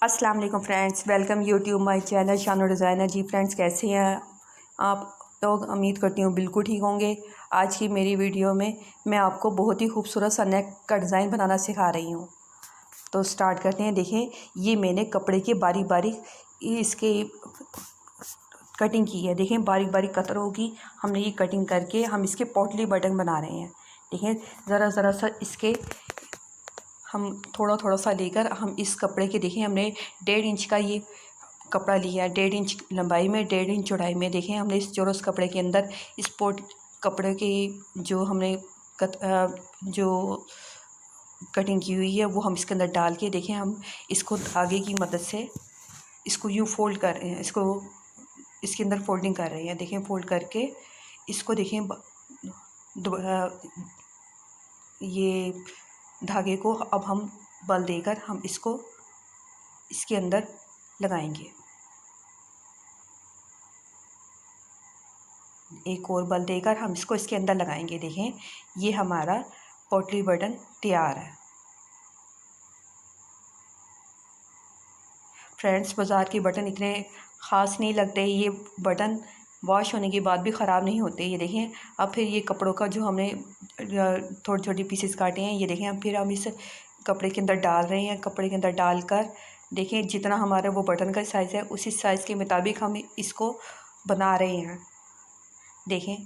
अस्सलाम वालेकुम friends, welcome YouTube my channel Shano designer. जी फ्रेंड्स, कैसे हैं आप लोग? उम्मीद करती हूँ बिल्कुल ठीक होंगे। आज की मेरी वीडियो में मैं आपको बहुत ही खूबसूरत सा नेक का डिज़ाइन बनाना सिखा रही हूँ। तो स्टार्ट करते हैं। देखें, ये मैंने कपड़े के बारीक बारीक इसके कटिंग की है। देखें, बारीक बारीक कतरों की हमने ये कटिंग करके हम इसके पोटली बटन बना रहे हैं। देखें, ज़रा ज़रा सा इसके हम थोड़ा थोड़ा सा लेकर हम इस कपड़े के, देखिए हमने 1.5 इंच का ये कपड़ा लिया है, 1.5 इंच लंबाई में, 1.5 इंच चौड़ाई में। देखें, हमने इस चौरस कपड़े के अंदर इस पोट कपड़े की जो हमने जो कटिंग की हुई है वो हम इसके अंदर डाल के, देखें हम इसको धागे की मदद से इसको यूँ फोल्ड कर रहे हैं, इसको इसके अंदर फोल्डिंग कर रहे हैं। देखें, फोल्ड करके इसको देखें ये धागे को अब हम बल देकर हम इसको इसके अंदर लगाएंगे। एक और बल देकर हम इसको इसके अंदर लगाएंगे। देखें, ये हमारा पोटली बटन तैयार है। फ्रेंड्स, बाज़ार के बटन इतने ख़ास नहीं लगते, ये बटन वॉश होने के बाद भी ख़राब नहीं होते। ये देखें, अब फिर ये कपड़ों का जो हमने थोड़ी छोटी पीसेस काटे हैं, ये देखें अब फिर हम इस कपड़े के अंदर डाल रहे हैं। कपड़े के अंदर डालकर देखें, जितना हमारा वो बटन का साइज़ है उसी साइज़ के मुताबिक हम इसको बना रहे हैं। देखें,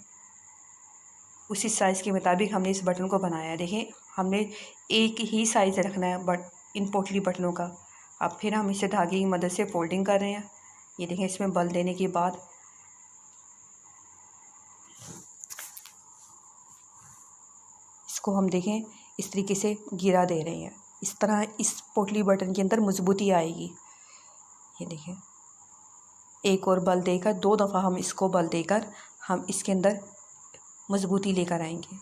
उसी साइज़ के मुताबिक हमने इस बटन को बनाया है। देखें, हमने एक ही साइज़ रखना है बट इन पोटली बटनों का। अब फिर हम इसे धागे की मदद से फोल्डिंग कर रहे हैं। ये देखें, इसमें बल देने के बाद इसको हम देखें इस तरीके से गिरा दे रहे हैं। इस तरह इस पोटली बटन के अंदर मजबूती आएगी। ये देखें, एक और बल देकर 2 दफ़ा हम इसको बल देकर हम इसके अंदर मजबूती लेकर आएंगे।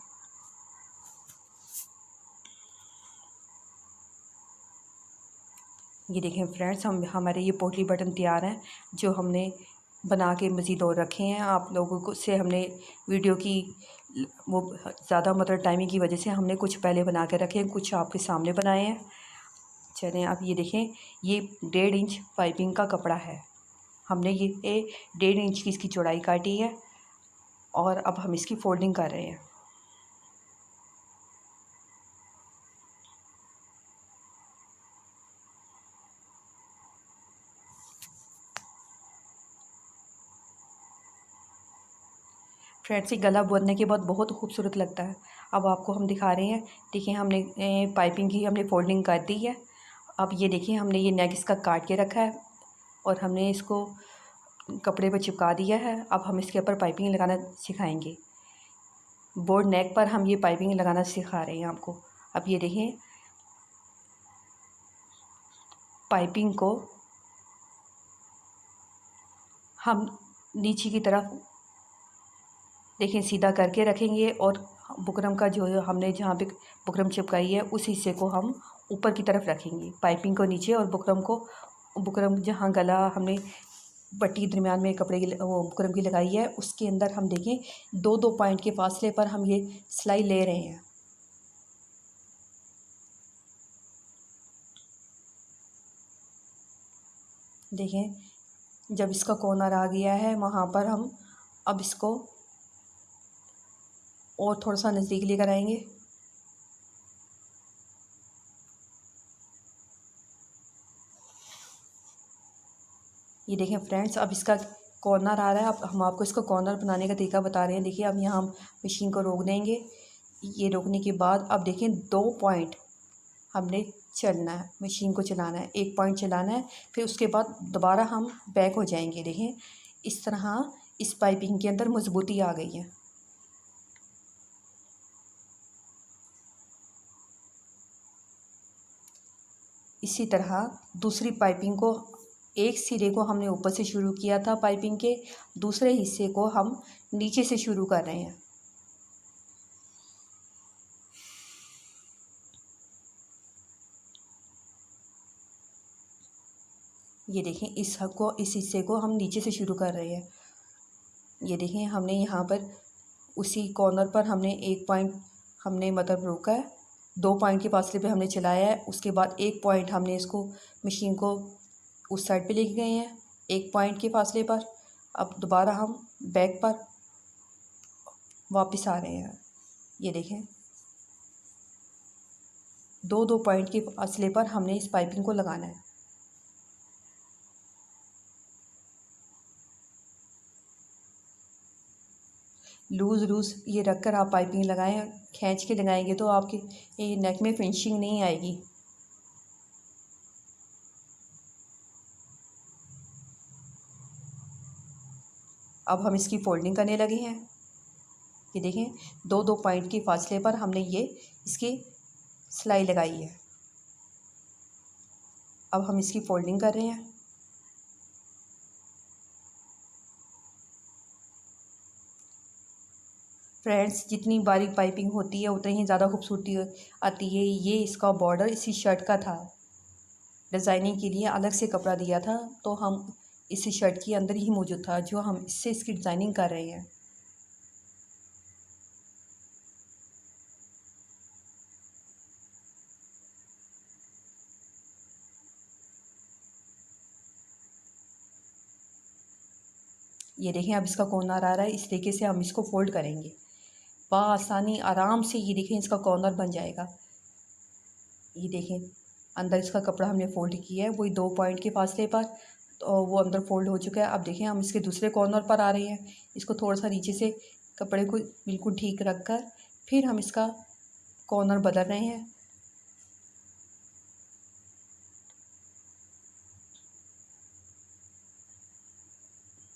ये देखें फ्रेंड्स, हमारे ये पोटली बटन तैयार हैं जो हमने बना के मज़ीद और रखे हैं। आप लोगों को से हमने वीडियो की वो ज़्यादा टाइमिंग की वजह से हमने कुछ पहले बना के रखे हैं, कुछ आपके सामने बनाए हैं। चलें, अब ये देखें, ये 1.5 इंच पाइपिंग का कपड़ा है। हमने ये 1.5 इंच की इसकी चौड़ाई काटी है और अब हम इसकी फोल्डिंग कर रहे हैं। फ्रेंड्स, ये गला बनने के बाद बहुत खूबसूरत लगता है। अब आपको हम दिखा रहे हैं। देखिए, हमने पाइपिंग की हमने फोल्डिंग कर दी है। अब ये देखिए, हमने ये नेक इसका काट के रखा है और हमने इसको कपड़े पर चिपका दिया है। अब हम इसके ऊपर पाइपिंग लगाना सिखाएंगे। बोर्ड नेक पर हम ये पाइपिंग लगाना सिखा रहे हैं आपको। अब ये देखें, पाइपिंग को हम नीचे की तरफ देखें सीधा करके रखेंगे और बुकरम का जो हमने जहाँ पे बुकरम चिपकाई है उस हिस्से को हम ऊपर की तरफ रखेंगे, पाइपिंग को नीचे और बुकरम जहाँ गला हमने पट्टी दरमियान में कपड़े की वो बुकरम की लगाई है उसके अंदर हम देखें 2-2 पॉइंट के फासले पर हम ये सिलाई ले रहे हैं। देखें, जब इसका कॉर्नर आ गया है वहाँ पर हम अब इसको और थोड़ा सा नज़दीक लेकर आएंगे। ये देखें फ्रेंड्स, अब इसका कॉर्नर आ रहा है। अब हम आपको इसको कॉर्नर बनाने का तरीका बता रहे हैं। देखिए, अब यहाँ हम मशीन को रोक देंगे। ये रोकने के बाद अब देखें 2 पॉइंट हमने चलना है, मशीन को चलाना है, 1 पॉइंट चलाना है, फिर उसके बाद दोबारा हम बैक हो जाएंगे। देखें, इस तरह इस पाइपिंग के अंदर मजबूती आ गई है। इसी तरह दूसरी पाइपिंग को, एक सिरे को हमने ऊपर से शुरू किया था पाइपिंग के, दूसरे हिस्से को हम नीचे से शुरू कर रहे हैं। ये देखें, इस हिस्से को हम नीचे से शुरू कर रहे हैं। ये देखें, हमने यहाँ पर उसी कॉर्नर पर हमने 1 पॉइंट हमने रोका है, 2 पॉइंट के फासले पे हमने चलाया है। उसके बाद 1 पॉइंट हमने इसको मशीन को उस साइड पे लेके गए हैं 1 पॉइंट के फासले पर। अब दोबारा हम बैक पर वापस आ रहे हैं। ये देखें 2 पॉइंट के फासले पर हमने इस पाइपिंग को लगाना है। लूज़ लूज़ ये रख कर आप पाइपिंग लगाएं। खींच के लगाएंगे तो आपके ये नेक में फिनिशिंग नहीं आएगी। अब हम इसकी फोल्डिंग करने लगे हैं। ये देखें 2 पॉइंट के फासले पर हमने ये इसकी सिलाई लगाई है। अब हम इसकी फोल्डिंग कर रहे हैं। फ्रेंड्स, जितनी बारीक पाइपिंग होती है उतनी ही ज़्यादा खूबसूरती आती है। ये इसका बॉर्डर इसी शर्ट का था। डिज़ाइनिंग के लिए अलग से कपड़ा दिया था, तो हम इसी शर्ट के अंदर ही मौजूद था, जो हम इससे इसकी डिज़ाइनिंग कर रहे हैं। ये देखें अब इसका कॉर्नर आ रहा है। इस तरीके से हम इसको फोल्ड करेंगे बआसानी, आराम से। ये देखें इसका कॉर्नर बन जाएगा। ये देखें अंदर इसका कपड़ा हमने फ़ोल्ड किया है, वही 2 पॉइंट के फासले पर, तो वो अंदर फ़ोल्ड हो चुका है। अब देखें हम इसके दूसरे कॉर्नर पर आ रहे हैं। इसको थोड़ा सा नीचे से कपड़े को बिल्कुल ठीक रख कर फिर हम इसका कॉर्नर बदल रहे हैं।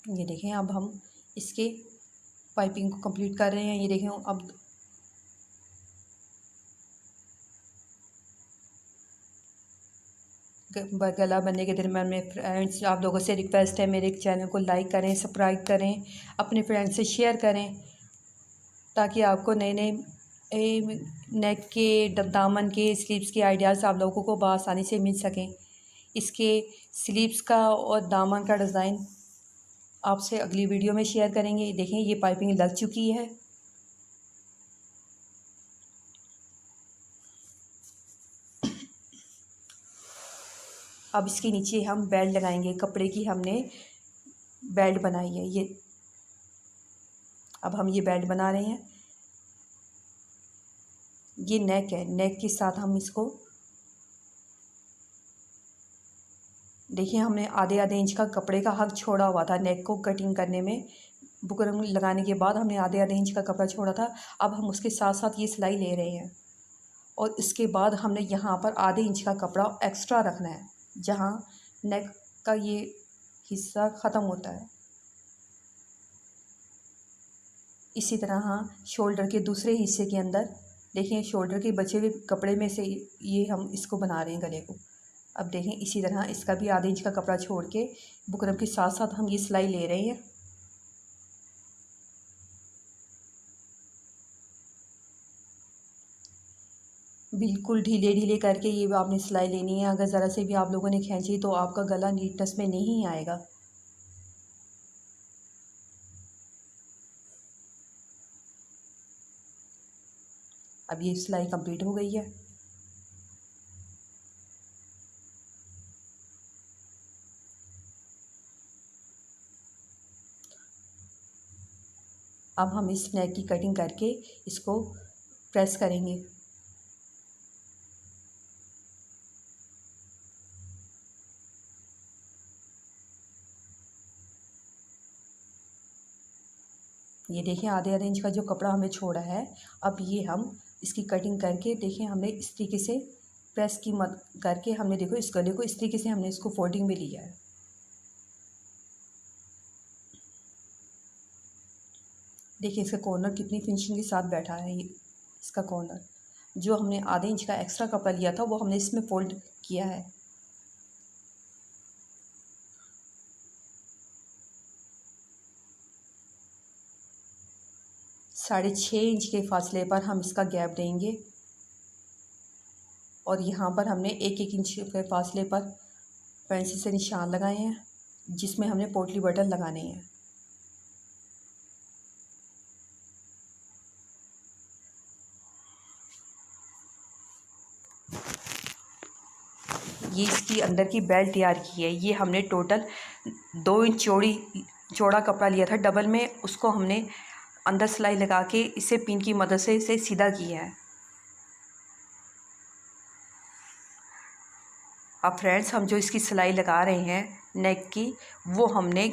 ये देखें अब हम इसके पाइपिंग को कंप्लीट कर रहे हैं। ये देखें अब गला बनने के दरम्यान में फ्रेंड्स, आप लोगों से रिक्वेस्ट है मेरे चैनल को लाइक करें, सब्सक्राइब करें, अपने फ्रेंड्स से शेयर करें, ताकि आपको नए नए नेक के, दामन के, स्लीव्स के आइडियाज़ आप लोगों को बआसानी से मिल सकें। इसके स्लीव्स का और दामन का डिज़ाइन आपसे अगली वीडियो में शेयर करेंगे। देखें ये पाइपिंग लग चुकी है। अब इसके नीचे हम बेल्ट लगाएंगे। कपड़े की हमने बेल्ट बनाई है। ये अब हम ये बेल्ट बना रहे हैं। ये नेक है, नेक के साथ हम इसको देखिए हमने आधे आधे इंच का कपड़े का हक छोड़ा हुआ था नेक को कटिंग करने में। बुकरम लगाने के बाद हमने आधे आधे इंच का कपड़ा छोड़ा था। अब हम उसके साथ साथ ये सिलाई ले रहे हैं, और इसके बाद हमने यहाँ पर आधे इंच का कपड़ा एक्स्ट्रा रखना है, जहाँ नेक का ये हिस्सा ख़त्म होता है। इसी तरह हाँ शोल्डर के दूसरे हिस्से के अंदर देखिए, शोल्डर के बचे हुए कपड़े में से ये हम इसको बना रहे हैं गले को। अब देखें इसी तरह इसका भी आधे इंच का कपड़ा छोड़ के बुकरम के साथ साथ हम ये सिलाई ले रहे हैं। बिल्कुल ढीले ढीले करके ये आपने सिलाई लेनी है। अगर ज़रा से भी आप लोगों ने खींची तो आपका गला नीटनेस में नहीं आएगा। अब ये सिलाई कंप्लीट हो गई है। अब हम इस नेक की कटिंग करके इसको प्रेस करेंगे। ये देखिए आधे आधे इंच का जो कपड़ा हमने छोड़ा है, अब ये हम इसकी कटिंग करके देखिए हमने इस तरीके से प्रेस की मत करके हमने देखो इस गले को इस तरीके से हमने इसको फोल्डिंग में लिया है। देखिए इसका कॉर्नर कितनी फिनिशिंग के साथ बैठा है। ये इसका कॉर्नर जो हमने आधे इंच का एक्स्ट्रा कपड़ा लिया था वो हमने इसमें फोल्ड किया है। 6.5 इंच के फासले पर हम इसका गैप देंगे, और यहाँ पर हमने 1-1 इंच के फासले पर पेंसिल से निशान लगाए हैं, जिसमें हमने पोटली बटन लगाने हैं। ये इसकी अंदर की बेल्ट तैयार की है। ये हमने टोटल 2 इंच चौड़ा कपड़ा लिया था डबल में, उसको हमने अंदर सिलाई लगा के इसे पिन की मदद से इसे सीधा किया है। अब फ्रेंड्स, हम जो इसकी सिलाई लगा रहे हैं नेक की, वो हमने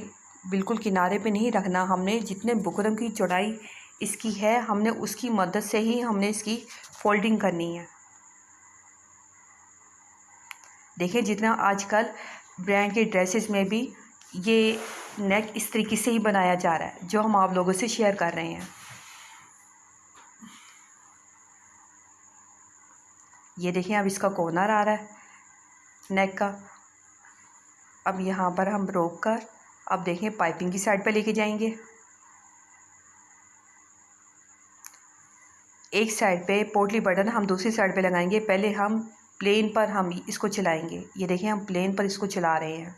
बिल्कुल किनारे पे नहीं रखना। हमने जितने बुकरम की चौड़ाई इसकी है, हमने उसकी मदद से ही हमने इसकी फोल्डिंग करनी है। देखिए, जितना आजकल ब्रांड के ड्रेसेस में भी ये नेक इस तरीके से ही बनाया जा रहा है, जो हम आप लोगों से शेयर कर रहे हैं। ये देखिए, अब इसका कॉर्नर आ रहा है नेक का। अब यहाँ पर हम रोक कर अब देखें पाइपिंग की साइड पे लेके जाएंगे। एक साइड पे पोटली बटन हम दूसरी साइड पे लगाएंगे। पहले हम प्लेन पर हम इसको चलाएंगे। ये देखिए, हम प्लेन पर इसको चला रहे हैं।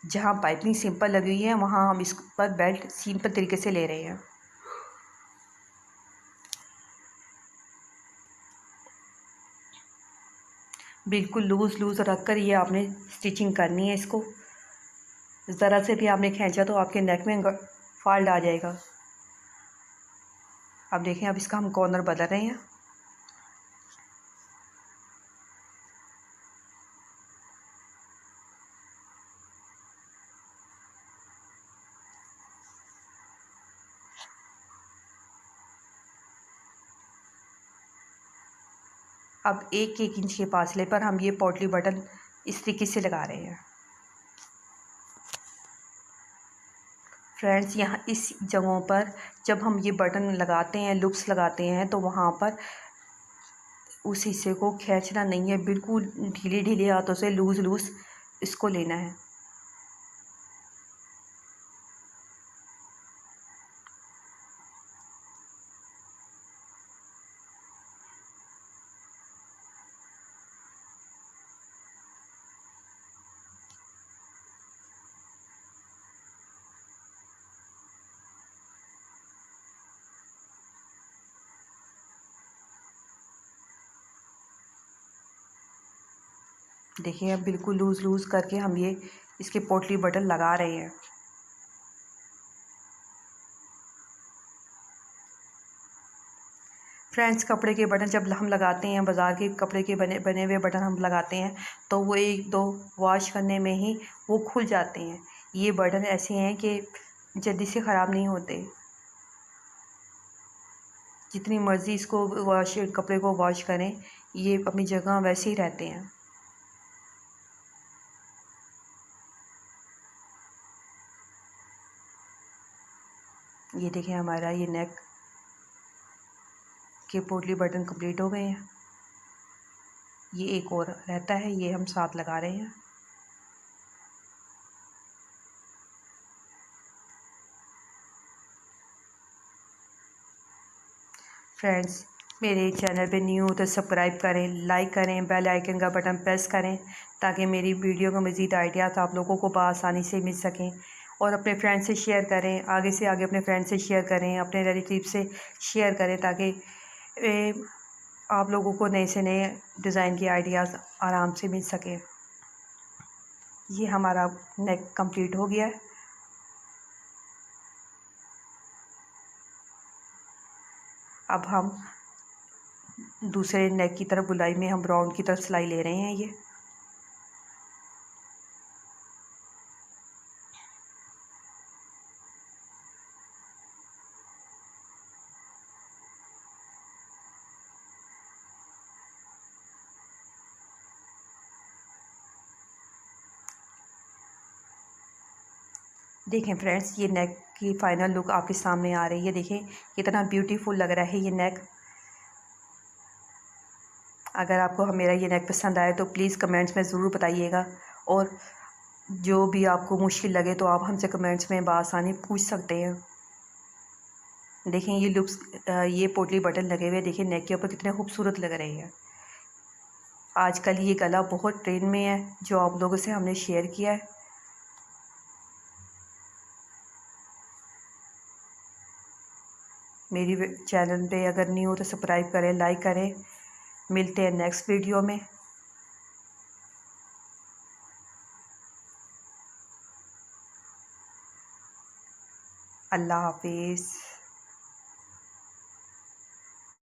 जहाँ पाइपिंग सिंपल लगी हुई है वहाँ हम इस पर बेल्ट सिंपल तरीके से ले रहे हैं। बिल्कुल लूज़ लूज़ रख कर ये आपने स्टिचिंग करनी है। इसको ज़रा से भी आपने खींचा तो आपके नेक में फॉल्ट आ जाएगा। अब देखें, अब इसका हम कॉर्नर बदल रहे हैं। अब एक इंच के फासले पर हम ये पोटली बटन इस तरीके से लगा रहे हैं। फ्रेंड्स, यहाँ इस जगहों पर जब हम ये बटन लगाते हैं, लूप्स लगाते हैं, तो वहाँ पर उस हिस्से को खींचना नहीं है। बिल्कुल ढीले ढीले हाथों से लूज़ लूज़ इसको लेना है। देखिए, अब बिल्कुल लूज़ लूज़ करके हम ये इसके पोटली बटन लगा रहे हैं। फ्रेंड्स, कपड़े के बटन जब हम लगाते हैं, बाज़ार के कपड़े के बने बने हुए बटन हम लगाते हैं, तो वो एक दो वॉश करने में ही वो खुल जाते हैं। ये बटन ऐसे हैं कि जल्दी से ख़राब नहीं होते। जितनी मर्ज़ी इसको कपड़े को वॉश करें, ये अपनी जगह वैसे ही रहते हैं। ये देखें, हमारा ये नेक के पोटली बटन कंप्लीट हो गए हैं। ये एक और रहता है, ये हम साथ लगा रहे हैं। फ्रेंड्स, मेरे चैनल पे न्यू हो तो सब्सक्राइब करें, लाइक करें, बेल आइकन का बटन प्रेस करें, ताकि मेरी वीडियो का मज़ीद आइडियाज़ आप लोगों को बआसानी से मिल सकें। और अपने फ्रेंड से शेयर करें, आगे से आगे अपने फ्रेंड से शेयर करें, अपने रिलेटिव से शेयर करें, ताकि आप लोगों को नए से नए डिज़ाइन के आइडियाज़ आराम से मिल सकें। ये हमारा नेक कंप्लीट हो गया है। अब हम दूसरे नेक की तरफ गुलाई में हम राउंड की तरफ सिलाई ले रहे हैं। ये देखें फ्रेंड्स, ये नेक की फ़ाइनल लुक आपके सामने आ रही है। देखें कितना ब्यूटीफुल लग रहा है ये नेक। अगर आपको मेरा ये नेक पसंद आए तो प्लीज़ कमेंट्स में ज़रूर बताइएगा। और जो भी आपको मुश्किल लगे तो आप हमसे कमेंट्स में बआसानी पूछ सकते हैं। देखें, ये लुक्स ये पोटली बटन लगे हुए, देखिए नेक के ऊपर कितने खूबसूरत लग रहे हैं। आजकल ये गला बहुत ट्रेंड में है, जो आप लोगों से हमने शेयर किया है। मेरी चैनल पे अगर न्यू हो तो सब्सक्राइब करें, लाइक करें, मिलते हैं नेक्स्ट वीडियो में। अल्लाह हाफिज़।